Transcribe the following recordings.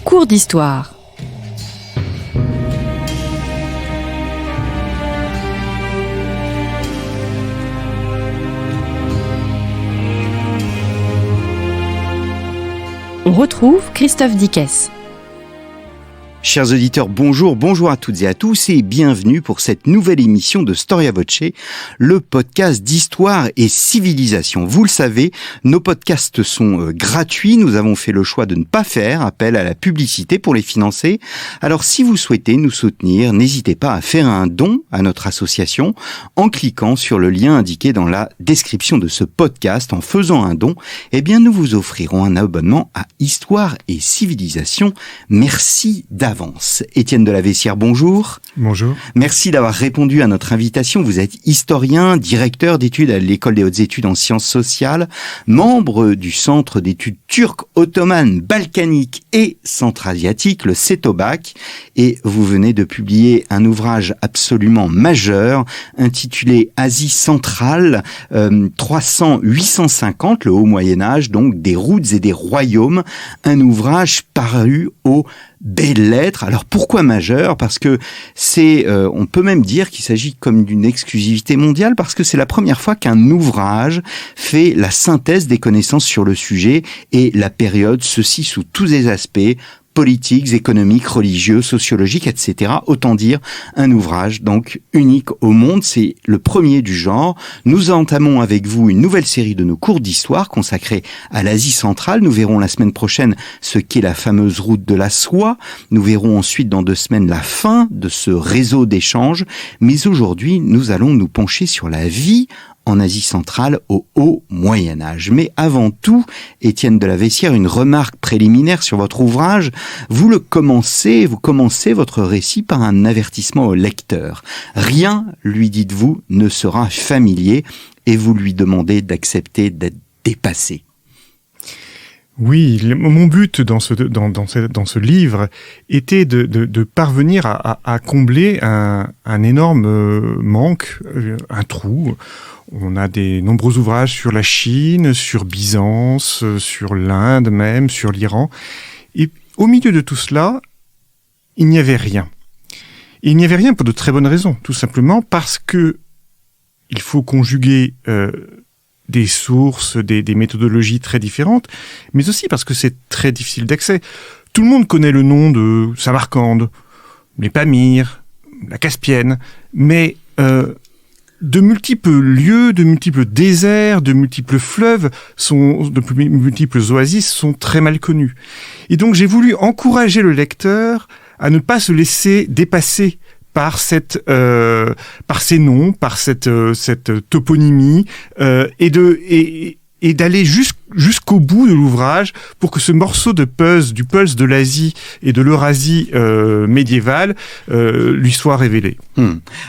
cours d'histoire. On retrouve Christophe Dickès. Chers auditeurs, bonjour à toutes et à tous et bienvenue pour cette nouvelle émission de Storia Voce, le podcast d'histoire et civilisation. Vous le savez, nos podcasts sont gratuits, nous avons fait le choix de ne pas faire appel à la publicité pour les financer. Alors si vous souhaitez nous soutenir, n'hésitez pas à faire un don à notre association en cliquant sur le lien indiqué dans la description de ce podcast. En faisant un don, nous vous offrirons un abonnement à Histoire et Civilisation. Merci d'avance. Étienne de la Vessière, bonjour. Bonjour. Merci d'avoir répondu à notre invitation. Vous êtes historien, directeur d'études à l'École des hautes études en sciences sociales, membre du Centre d'études turques, ottomanes, balkaniques et centra-asiatiques, le CETOBAC, et vous venez de publier un ouvrage absolument majeur intitulé Asie centrale, 300-850, le haut Moyen-Âge, donc des routes et des royaumes, un ouvrage paru au Belles Lettres. Alors pourquoi majeur ? Parce que on peut même dire qu'il s'agit comme d'une exclusivité mondiale, parce que c'est la première fois qu'un ouvrage fait la synthèse des connaissances sur le sujet et la période, ceci sous tous les aspects, politiques, économiques, religieux, sociologiques, etc. Autant dire un ouvrage donc unique au monde. C'est le premier du genre. Nous entamons avec vous une nouvelle série de nos cours d'histoire consacrés à l'Asie centrale. Nous verrons la semaine prochaine ce qu'est la fameuse route de la soie. Nous verrons ensuite dans 2 semaines la fin de ce réseau d'échanges. Mais aujourd'hui, nous allons nous pencher sur la vie en Asie centrale au haut Moyen-Âge. Mais avant tout, Étienne de la Vessière, une remarque préliminaire sur votre ouvrage. Vous commencez votre récit par un avertissement au lecteur. Rien, lui dites-vous, ne sera familier et vous lui demandez d'accepter d'être dépassé. Oui, mon but dans ce livre était de parvenir à combler un énorme manque, un trou. On a des nombreux ouvrages sur la Chine, sur Byzance, sur l'Inde même, sur l'Iran. Et au milieu de tout cela, il n'y avait rien. Et il n'y avait rien pour de très bonnes raisons, tout simplement parce que il faut conjuguer des sources, des méthodologies très différentes, mais aussi parce que c'est très difficile d'accès. Tout le monde connaît le nom de Samarcande, les Pamirs, la Caspienne, mais de multiples lieux, de multiples déserts, de multiples fleuves, de multiples oasis sont très mal connus. Et donc j'ai voulu encourager le lecteur à ne pas se laisser dépasser par ces noms, par cette toponymie, et d'aller jusqu'au bout de l'ouvrage pour que ce morceau du puzzle de l'Asie et de l'Eurasie médiévale lui soit révélé.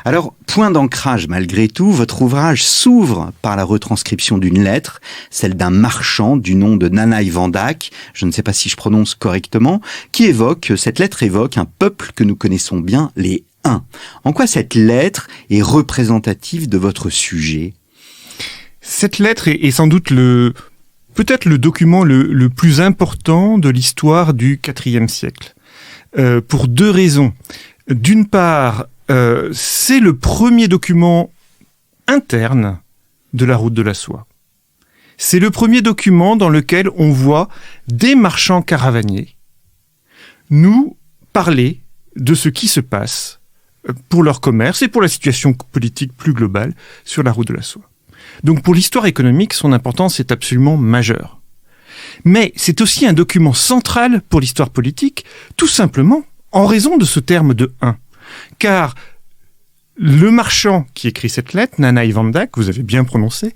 Alors, point d'ancrage malgré tout, votre ouvrage s'ouvre par la retranscription d'une lettre, celle d'un marchand du nom de Nanaï Vandak, je ne sais pas si je prononce correctement, cette lettre évoque un peuple que nous connaissons bien, les Huns. En quoi cette lettre est représentative de votre sujet ? Cette lettre est sans doute peut-être le document le plus important de l'histoire du IVe siècle. Pour 2 raisons. D'une part, c'est le premier document interne de la route de la soie. C'est le premier document dans lequel on voit des marchands caravaniers nous parler de ce qui se passe pour leur commerce et pour la situation politique plus globale sur la route de la soie. Donc pour l'histoire économique, son importance est absolument majeure. Mais c'est aussi un document central pour l'histoire politique, tout simplement en raison de ce terme de Hun. Car le marchand qui écrit cette lettre, Nanaï Vandak, vous avez bien prononcé,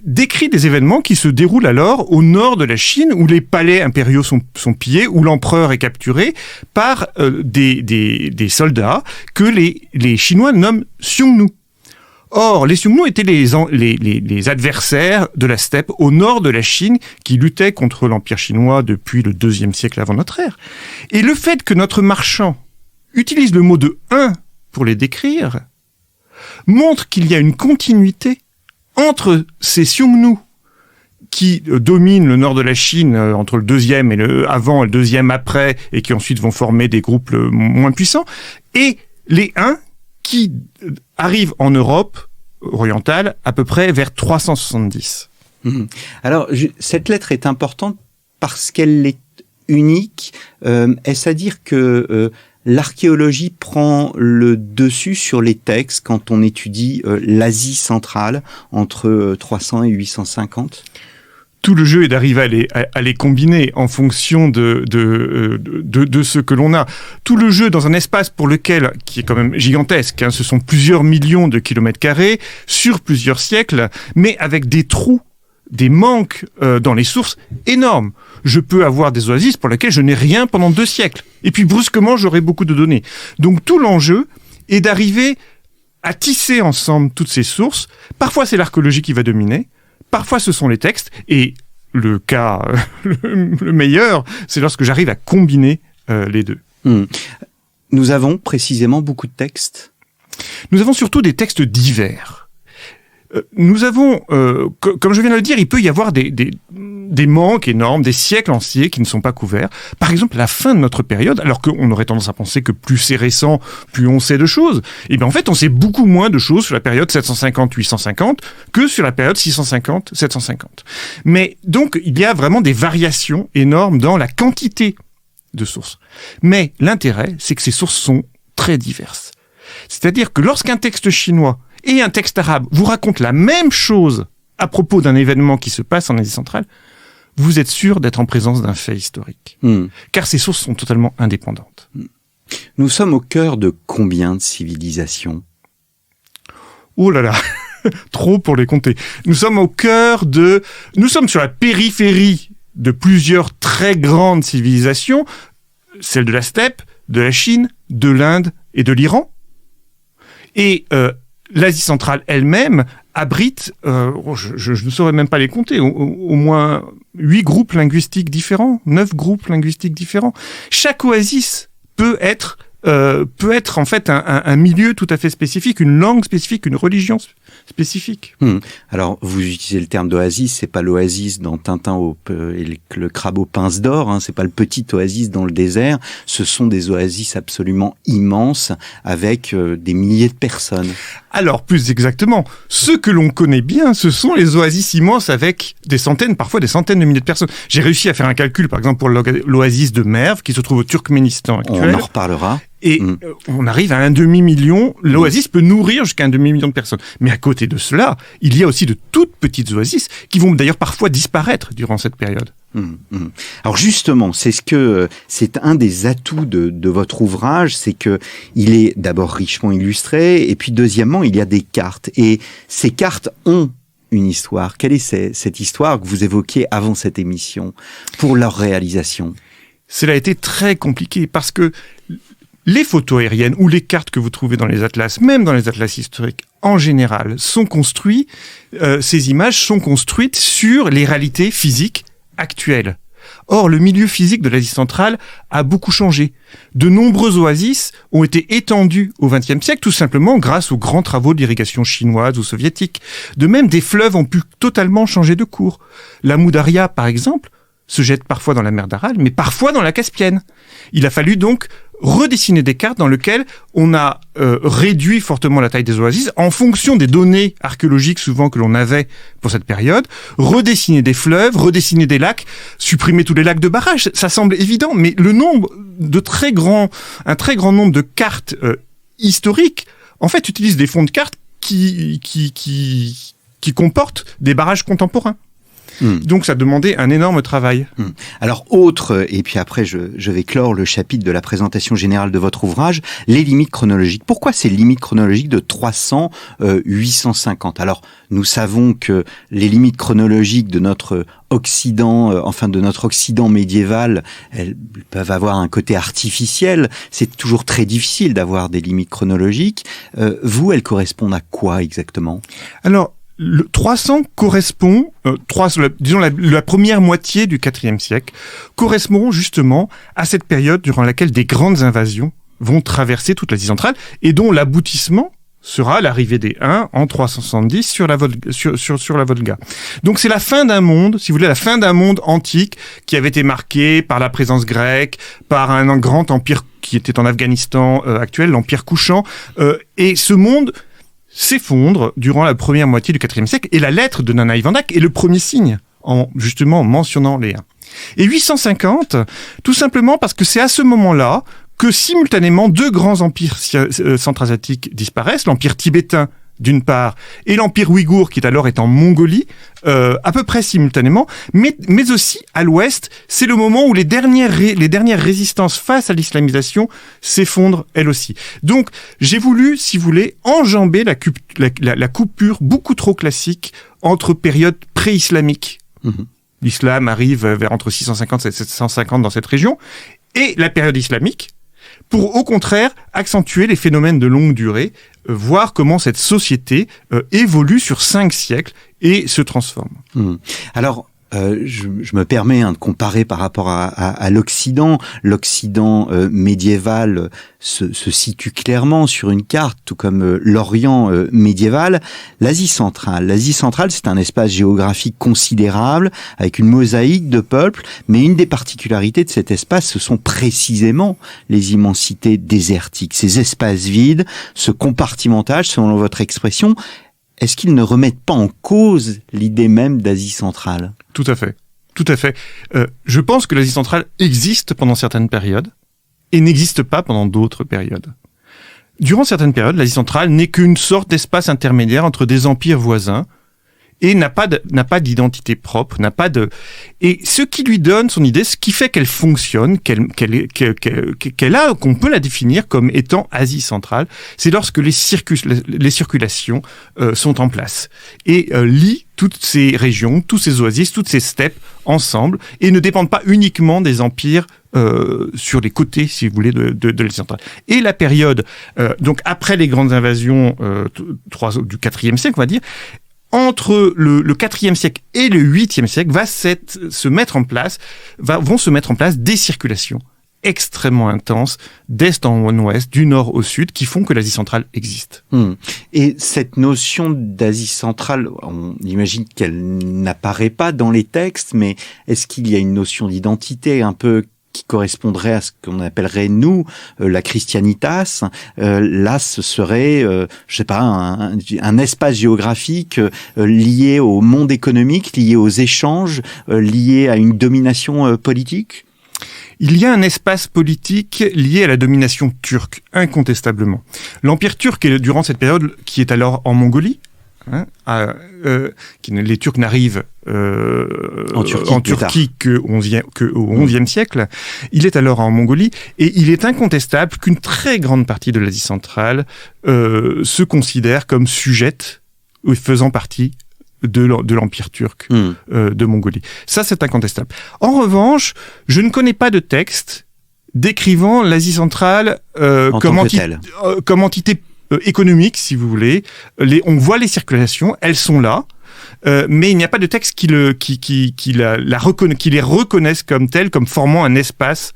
décrit des événements qui se déroulent alors au nord de la Chine, où les palais impériaux sont pillés, où l'empereur est capturé par des soldats que les Chinois nomment Xiongnu. Or, les Xiongnu étaient les adversaires de la steppe au nord de la Chine qui luttaient contre l'Empire chinois depuis le IIe siècle avant notre ère. Et le fait que notre marchand utilise le mot de « Hun » pour les décrire montre qu'il y a une continuité entre ces Xiongnu qui dominent le nord de la Chine entre le deuxième et le avant et le deuxième après, et qui ensuite vont former des groupes moins puissants, et les Huns qui arrivent en Europe orientale à peu près vers 370. Alors, cette lettre est importante parce qu'elle est unique. Est-ce à dire que l'archéologie prend le dessus sur les textes quand on étudie l'Asie centrale entre 300 et 850 ? Tout le jeu est d'arriver à les combiner en fonction de ce que l'on a. Tout le jeu dans un espace pour lequel, qui est quand même gigantesque, ce sont plusieurs millions de kilomètres carrés, sur plusieurs siècles, mais avec des trous, des manques dans les sources énormes. Je peux avoir des oasis pour lesquelles je n'ai rien pendant 2 siècles. Et puis brusquement, j'aurai beaucoup de données. Donc tout l'enjeu est d'arriver à tisser ensemble toutes ces sources. Parfois, c'est l'archéologie qui va dominer. Parfois, ce sont les textes. Et le cas le meilleur, c'est lorsque j'arrive à combiner les deux. Nous avons précisément beaucoup de textes. Nous avons surtout des textes divers. Nous avons, comme je viens de le dire, il peut y avoir des manques énormes, des siècles entiers qui ne sont pas couverts. Par exemple, la fin de notre période, alors qu'on aurait tendance à penser que plus c'est récent, plus on sait de choses. Et bien en fait, on sait beaucoup moins de choses sur la période 750-850 que sur la période 650-750. Mais donc, il y a vraiment des variations énormes dans la quantité de sources. Mais l'intérêt, c'est que ces sources sont très diverses. C'est-à-dire que lorsqu'un texte chinois et un texte arabe vous racontent la même chose à propos d'un événement qui se passe en Asie centrale, vous êtes sûr d'être en présence d'un fait historique. Car ces sources sont totalement indépendantes. Nous sommes au cœur de combien de civilisations ? Oh là là, trop pour les compter. Nous sommes sur la périphérie de plusieurs très grandes civilisations, celles de la steppe, de la Chine, de l'Inde et de l'Iran. Et l'Asie centrale elle-même abrite, je ne saurais même pas les compter, au moins 8 groupes linguistiques différents, 9 groupes linguistiques différents. Chaque oasis peut être en fait un milieu tout à fait spécifique, une langue spécifique, une religion spécifique. Alors, vous utilisez le terme d'oasis, c'est pas l'oasis dans Tintin et le crabe aux pinces d'or, c'est pas le petit oasis dans le désert, ce sont des oasis absolument immenses avec des milliers de personnes. Alors, plus exactement, ce que l'on connaît bien, ce sont les oasis immenses avec des centaines, parfois des centaines de milliers de personnes. J'ai réussi à faire un calcul, par exemple, pour l'oasis de Merv, qui se trouve au Turkménistan actuel. On en reparlera. Et on arrive à 1 demi-million. L'oasis peut nourrir jusqu'à 1 demi-million de personnes. Mais à côté de cela, il y a aussi de toutes petites oasis qui vont d'ailleurs parfois disparaître durant cette période. Alors justement, c'est un des atouts de votre ouvrage, c'est que il est d'abord richement illustré, et puis deuxièmement, il y a des cartes. Et ces cartes ont une histoire. Quelle est cette histoire que vous évoquiez avant cette émission pour leur réalisation ? Cela a été très compliqué parce que les photos aériennes ou les cartes que vous trouvez dans les atlas, même dans les atlas historiques en général, sont construits, ces images sont construites sur les réalités physiques actuelles. Or, le milieu physique de l'Asie centrale a beaucoup changé. De nombreux oasis ont été étendus au XXe siècle, tout simplement grâce aux grands travaux d'irrigation chinoise ou soviétique. De même, des fleuves ont pu totalement changer de cours. L'Amou Daria, par exemple, se jette parfois dans la mer d'Aral, mais parfois dans la Caspienne. Il a fallu donc redessiner des cartes dans lesquelles on a réduit fortement la taille des oasis en fonction des données archéologiques souvent que l'on avait pour cette période, redessiner des fleuves, redessiner des lacs, supprimer tous les lacs de barrage. Ça semble évident, mais le nombre de un très grand nombre de cartes historiques, en fait, utilise des fonds de cartes qui comportent des barrages contemporains. Donc ça demandait un énorme travail. Alors et puis après je vais clore le chapitre de la présentation générale de votre ouvrage, les limites chronologiques. Pourquoi ces limites chronologiques de 300-850 ? Alors nous savons que les limites chronologiques de notre Occident, de notre Occident médiéval, elles peuvent avoir un côté artificiel. C'est toujours très difficile d'avoir des limites chronologiques. Vous, elles correspondent à quoi exactement ? Alors, le 300 correspond, disons la première moitié du IVe siècle, correspond justement à cette période durant laquelle des grandes invasions vont traverser toute l'Asie centrale et dont l'aboutissement sera l'arrivée des Huns en 370 sur la Volga. Donc c'est la fin d'un monde, si vous voulez, la fin d'un monde antique qui avait été marqué par la présence grecque, par un grand empire qui était en Afghanistan actuel, l'empire couchant, et ce monde s'effondre durant la première moitié du IVe siècle, et la lettre de Nana Ivandak est le premier signe, en justement mentionnant les Huns. Et 850, tout simplement parce que c'est à ce moment-là que simultanément deux grands empires centra-asiatiques disparaissent, l'empire tibétain d'une part, et l'empire ouïghour qui alors est en Mongolie, à peu près simultanément, mais aussi à l'ouest, c'est le moment où les dernières résistances face à l'islamisation s'effondrent elles aussi. Donc j'ai voulu, si vous voulez, enjamber la coupure beaucoup trop classique entre périodes pré-islamiques. L'islam arrive vers entre 650 et 750 dans cette région, et la période islamique, pour au contraire accentuer les phénomènes de longue durée, voir comment cette société évolue sur 5 siècles et se transforme. Alors, je me permets de comparer par rapport à l'Occident. L'Occident médiéval se situe clairement sur une carte, tout comme l'Orient médiéval. L'Asie centrale, c'est un espace géographique considérable, avec une mosaïque de peuples, mais une des particularités de cet espace, ce sont précisément les immensités désertiques. Ces espaces vides, ce compartimentage, selon votre expression, est-ce qu'ils ne remettent pas en cause l'idée même d'Asie centrale ? Tout à fait. Tout à fait. Je pense que l'Asie centrale existe pendant certaines périodes et n'existe pas pendant d'autres périodes. Durant certaines périodes, l'Asie centrale n'est qu'une sorte d'espace intermédiaire entre des empires voisins et n'a pas d'identité propre, et ce qui lui donne son idée, ce qui fait qu'elle fonctionne, qu'on peut la définir comme étant Asie centrale, c'est lorsque les circulations sont en place et lient toutes ces régions, tous ces oasis, toutes ces steppes ensemble et ne dépendent pas uniquement des empires sur les côtés, si vous voulez, de l'Asie centrale. Et la période, donc après les grandes invasions du IVe siècle, on va dire, entre le IVe siècle et le VIIIe siècle vont se mettre en place des circulations extrêmement intenses d'est en ouest, du nord au sud, qui font que l'Asie centrale existe. Et cette notion d'Asie centrale, on imagine qu'elle n'apparaît pas dans les textes, mais est-ce qu'il y a une notion d'identité un peu qui correspondrait à ce qu'on appellerait, nous, la Christianitas? Là, ce serait, je sais pas, un espace géographique lié au monde économique, lié aux échanges, lié à une domination politique? Il y a un espace politique lié à la domination turque, incontestablement. L'Empire turc, durant cette période, qui est alors en Mongolie, les Turcs n'arrivent en Turquie qu'au XIe siècle. Il est alors en Mongolie et il est incontestable qu'une très grande partie de l'Asie centrale se considère comme sujette ou faisant partie de l'Empire turc de Mongolie. Ça, c'est incontestable. En revanche, je ne connais pas de texte décrivant l'Asie centrale comme entité économique, si vous voulez. On voit les circulations, elles sont là, mais il n'y a pas de texte qui les reconnaissent comme telles, comme formant un espace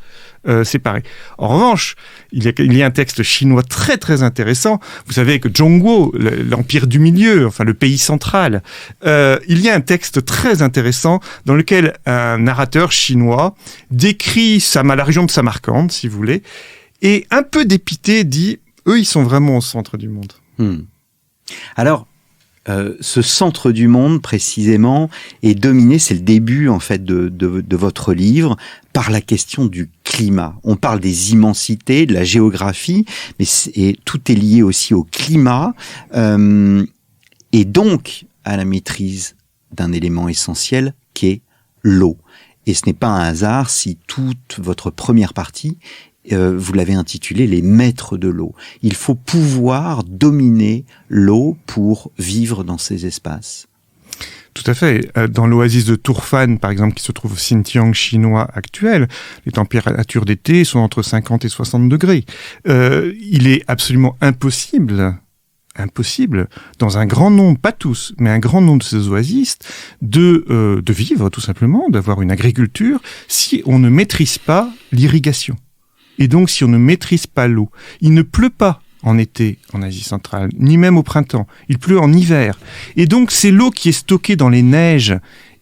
séparé. En revanche, il y a un texte chinois très très intéressant. Vous savez que Zhongguo, l'empire du milieu, enfin le pays central, il y a un texte très intéressant dans lequel un narrateur chinois décrit la région de Samarcande, si vous voulez, et un peu dépité dit: eux, ils sont vraiment au centre du monde. Alors, ce centre du monde, précisément, est dominé, c'est le début, en fait, de votre livre, par la question du climat. On parle des immensités, de la géographie, et tout est lié aussi au climat, et donc à la maîtrise d'un élément essentiel qui est l'eau. Et ce n'est pas un hasard si toute votre première partie, vous l'avez intitulé « Les maîtres de l'eau ». Il faut pouvoir dominer l'eau pour vivre dans ces espaces. Tout à fait. Dans l'oasis de Turfan, par exemple, qui se trouve au Xinjiang chinois actuel, les températures d'été sont entre 50 et 60 degrés. Il est absolument impossible, dans un grand nombre, pas tous, mais un grand nombre de ces oasis, de vivre tout simplement, d'avoir une agriculture, si on ne maîtrise pas l'irrigation. Et donc, si on ne maîtrise pas l'eau, il ne pleut pas en été en Asie centrale, ni même au printemps. Il pleut en hiver. Et donc, c'est l'eau qui est stockée dans les neiges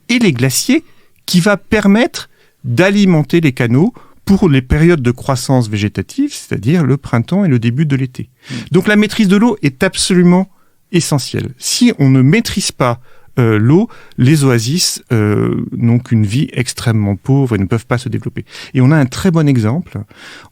et les glaciers qui va permettre d'alimenter les canaux pour les périodes de croissance végétative, c'est-à-dire le printemps et le début de l'été. Donc, la maîtrise de l'eau est absolument essentielle. Si on ne maîtrise pas l'eau, les oasis n'ont qu'une vie extrêmement pauvre et ne peuvent pas se développer. Et on a un très bon exemple.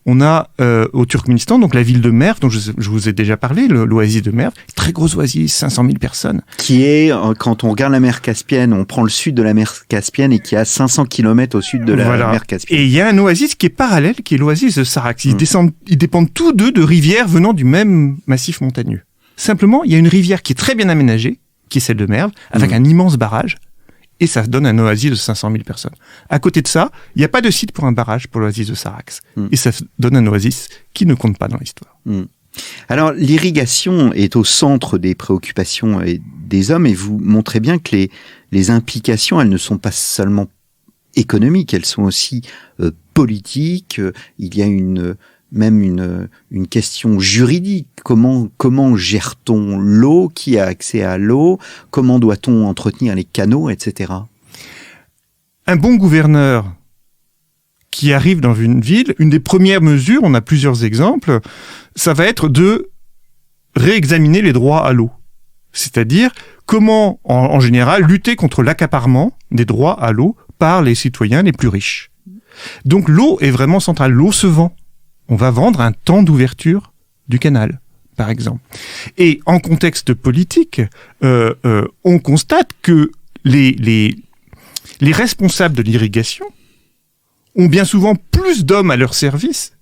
On a au Turkménistan, donc la ville de Merv, dont je vous ai déjà parlé, l'oasis de Merv, très grosse oasis, 500 000 personnes. Qui est, quand on regarde la mer Caspienne, on prend le sud de la mer Caspienne et qui est à 500 km au sud de la mer Caspienne. Et il y a un oasis qui est parallèle, qui est l'oasis de Sarax. Ils dépendent tous deux de rivières venant du même massif montagneux. Simplement, il y a une rivière qui est très bien aménagée, qui est celle de Merv, avec un immense barrage, et ça donne un oasis de 500 000 personnes. À côté de ça, il n'y a pas de site pour un barrage pour l'oasis de Sarax. Et ça donne un oasis qui ne compte pas dans l'histoire. Alors, l'irrigation est au centre des préoccupations des hommes, et vous montrez bien que les implications, elles ne sont pas seulement économiques, elles sont aussi politiques. Il y a même une question juridique. Comment gère-t-on l'eau? Qui a accès à l'eau? Comment doit-on entretenir les canaux, etc. Un bon gouverneur qui arrive dans une ville, une des premières mesures, on a plusieurs exemples, ça va être de réexaminer les droits à l'eau. C'est-à-dire comment, en général, lutter contre l'accaparement des droits à l'eau par les citoyens les plus riches. Donc l'eau est vraiment centrale. L'eau se vend. On va vendre un temps d'ouverture du canal, par exemple. Et en contexte politique, on constate que les responsables de l'irrigation ont bien souvent plus d'hommes à leur service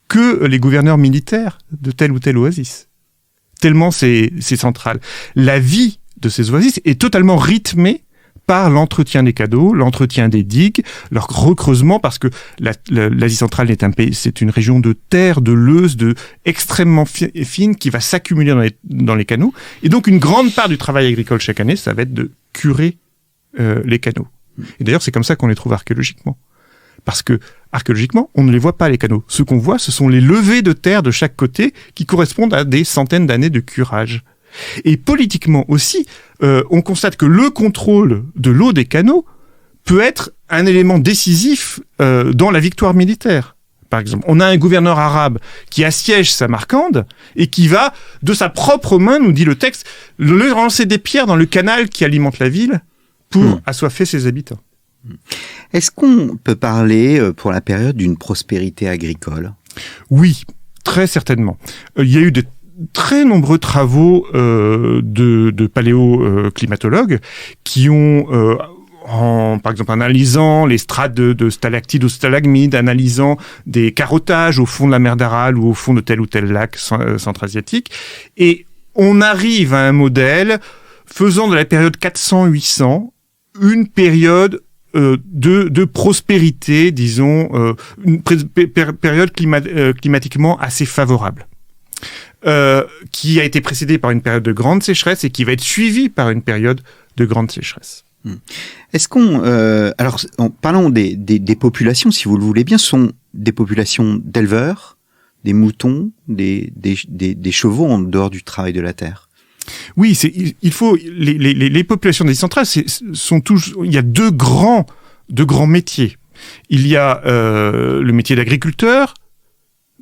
que les gouverneurs militaires de telle ou telle oasis. Tellement c'est central. La vie de ces oasis est totalement rythmée par l'entretien des canaux, l'entretien des digues, leur recreusement, parce que l'Asie centrale est un pays, c'est une région de terre, de leuses, extrêmement fine, qui va s'accumuler dans les canaux. Et donc, une grande part du travail agricole chaque année, ça va être de curer les canaux. Et d'ailleurs, c'est comme ça qu'on les trouve archéologiquement. Parce que, archéologiquement, on ne les voit pas, les canaux. Ce qu'on voit, ce sont les levées de terre de chaque côté qui correspondent à des centaines d'années de curage. Et politiquement aussi, on constate que le contrôle de l'eau des canaux peut être un élément décisif dans la victoire militaire. Par exemple, on a un gouverneur arabe qui assiège Samarcande et qui va, de sa propre main, nous dit le texte, lancer des pierres dans le canal qui alimente la ville pour assoiffer ses habitants. Est-ce qu'on peut parler, pour la période, d'une prospérité agricole? Oui, très certainement. Il y a eu de très nombreux travaux de paléoclimatologues qui ont, par exemple, analysant les strates de stalactites ou stalagmites, analysant des carottages au fond de la mer d'Aral ou au fond de tel ou tel lac centra-asiatique, et on arrive à un modèle faisant de la période 400-800 une période de prospérité, disons, une période climatiquement assez favorable. Qui a été précédée par une période de grande sécheresse et qui va être suivie par une période de grande sécheresse. Est-ce qu'on... alors, parlons des populations, si vous le voulez bien, sont des populations d'éleveurs, des moutons, des chevaux en dehors du travail de la terre? Oui, il faut... Les populations des centrales, il y a deux grands métiers. Il y a le métier d'agriculteur,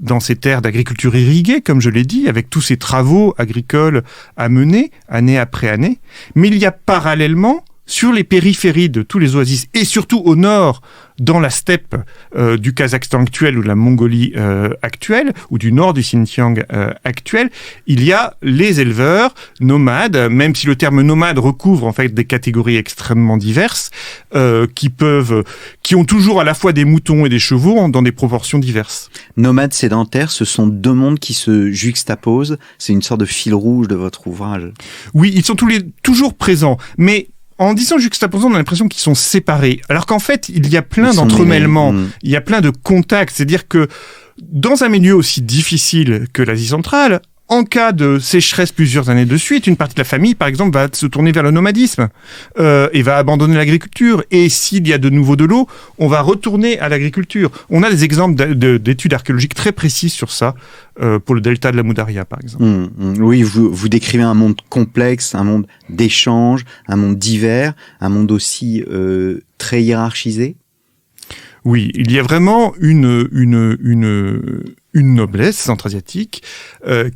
dans ces terres d'agriculture irriguée, comme je l'ai dit, avec tous ces travaux agricoles à mener, année après année. Mais il y a parallèlement, sur les périphéries de tous les oasis, et surtout au nord, dans la steppe du Kazakhstan actuel ou de la Mongolie actuelle, ou du nord du Xinjiang actuel, il y a les éleveurs nomades, même si le terme nomade recouvre en fait des catégories extrêmement diverses, qui ont toujours à la fois des moutons et des chevaux dans des proportions diverses. Nomades sédentaires, ce sont deux mondes qui se juxtaposent. C'est une sorte de fil rouge de votre ouvrage. Oui, ils sont toujours présents, mais en disant juxtaposant, on a l'impression qu'ils sont séparés. Alors qu'en fait, il y a plein d'entremêlements, il y a plein de contacts. C'est-à-dire que dans un milieu aussi difficile que l'Asie centrale, En cas de sécheresse plusieurs années de suite, une partie de la famille, par exemple, va se tourner vers le nomadisme et va abandonner l'agriculture. Et s'il y a de nouveau de l'eau, on va retourner à l'agriculture. On a des exemples d'études archéologiques très précises sur ça, pour le delta de la Moudaria, par exemple. Oui, vous décrivez un monde complexe, un monde d'échanges, un monde divers, un monde aussi très hiérarchisé. Oui, il y a vraiment une noblesse centra-asiatique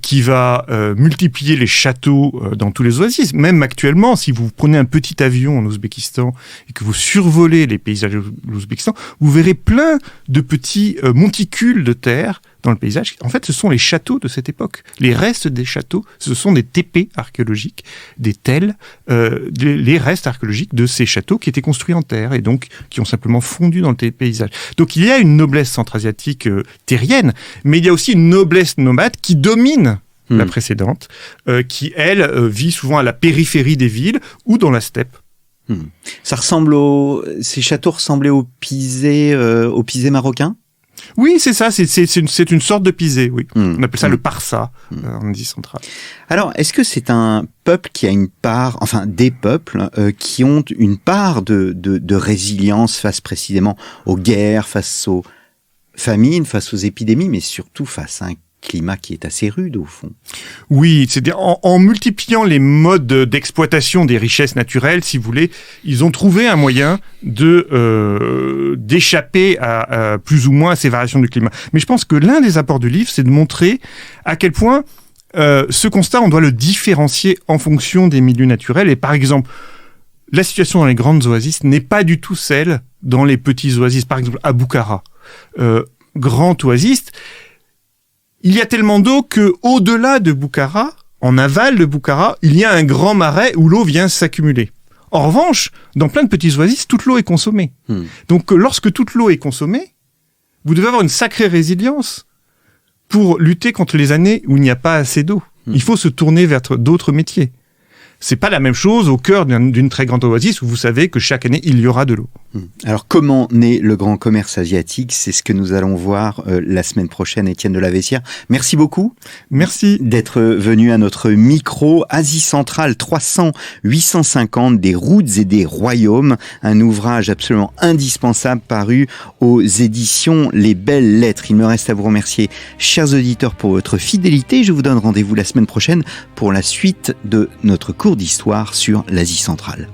qui va multiplier les châteaux dans tous les oasis. Même actuellement, si vous prenez un petit avion en Ouzbékistan et que vous survolez les paysages de l'Ouzbékistan, vous verrez plein de petits monticules de terre dans le paysage. En fait, ce sont les châteaux de cette époque. Les restes des châteaux, ce sont des tépées archéologiques, des tels, les restes archéologiques de ces châteaux qui étaient construits en terre et donc qui ont simplement fondu dans le paysage. Donc il y a une noblesse centra-asiatique terrienne, mais il y a aussi une noblesse nomade qui domine la précédente, qui, elle, vit souvent à la périphérie des villes ou dans la steppe. Ça ressemble ces châteaux ressemblaient aux pisés marocains? Oui, c'est ça, c'est une sorte de pisé, oui. On appelle ça le parsa en Asie centrale. Alors, est-ce que c'est un peuple qui a une part, enfin des peuples qui ont une part de résilience face précisément aux guerres, face aux famines, face aux épidémies, mais surtout face à un climat qui est assez rude au fond? Oui, c'est-à-dire en multipliant les modes d'exploitation des richesses naturelles, si vous voulez, ils ont trouvé un moyen d'échapper à plus ou moins à ces variations du climat. Mais je pense que l'un des apports du livre, c'est de montrer à quel point ce constat, on doit le différencier en fonction des milieux naturels. Et par exemple, la situation dans les grandes oasis n'est pas du tout celle dans les petits oasis. Par exemple, à Boukhara, grand oasis, il y a tellement d'eau que, au-delà de Boukhara, en aval de Boukhara, il y a un grand marais où l'eau vient s'accumuler. En revanche, dans plein de petits oasis, toute l'eau est consommée. Donc, lorsque toute l'eau est consommée, vous devez avoir une sacrée résilience pour lutter contre les années où il n'y a pas assez d'eau. Il faut se tourner vers d'autres métiers. C'est pas la même chose au cœur d'une très grande oasis où vous savez que chaque année, il y aura de l'eau. Alors, comment naît le grand commerce asiatique? C'est ce que nous allons voir la semaine prochaine, Étienne de la Vessière. Merci beaucoup. Merci. D'être venu à notre micro. Asie centrale 300-850, des routes et des royaumes. Un ouvrage absolument indispensable paru aux éditions Les Belles Lettres. Il me reste à vous remercier, chers auditeurs, pour votre fidélité. Je vous donne rendez-vous la semaine prochaine pour la suite de notre cours d'histoire sur l'Asie centrale.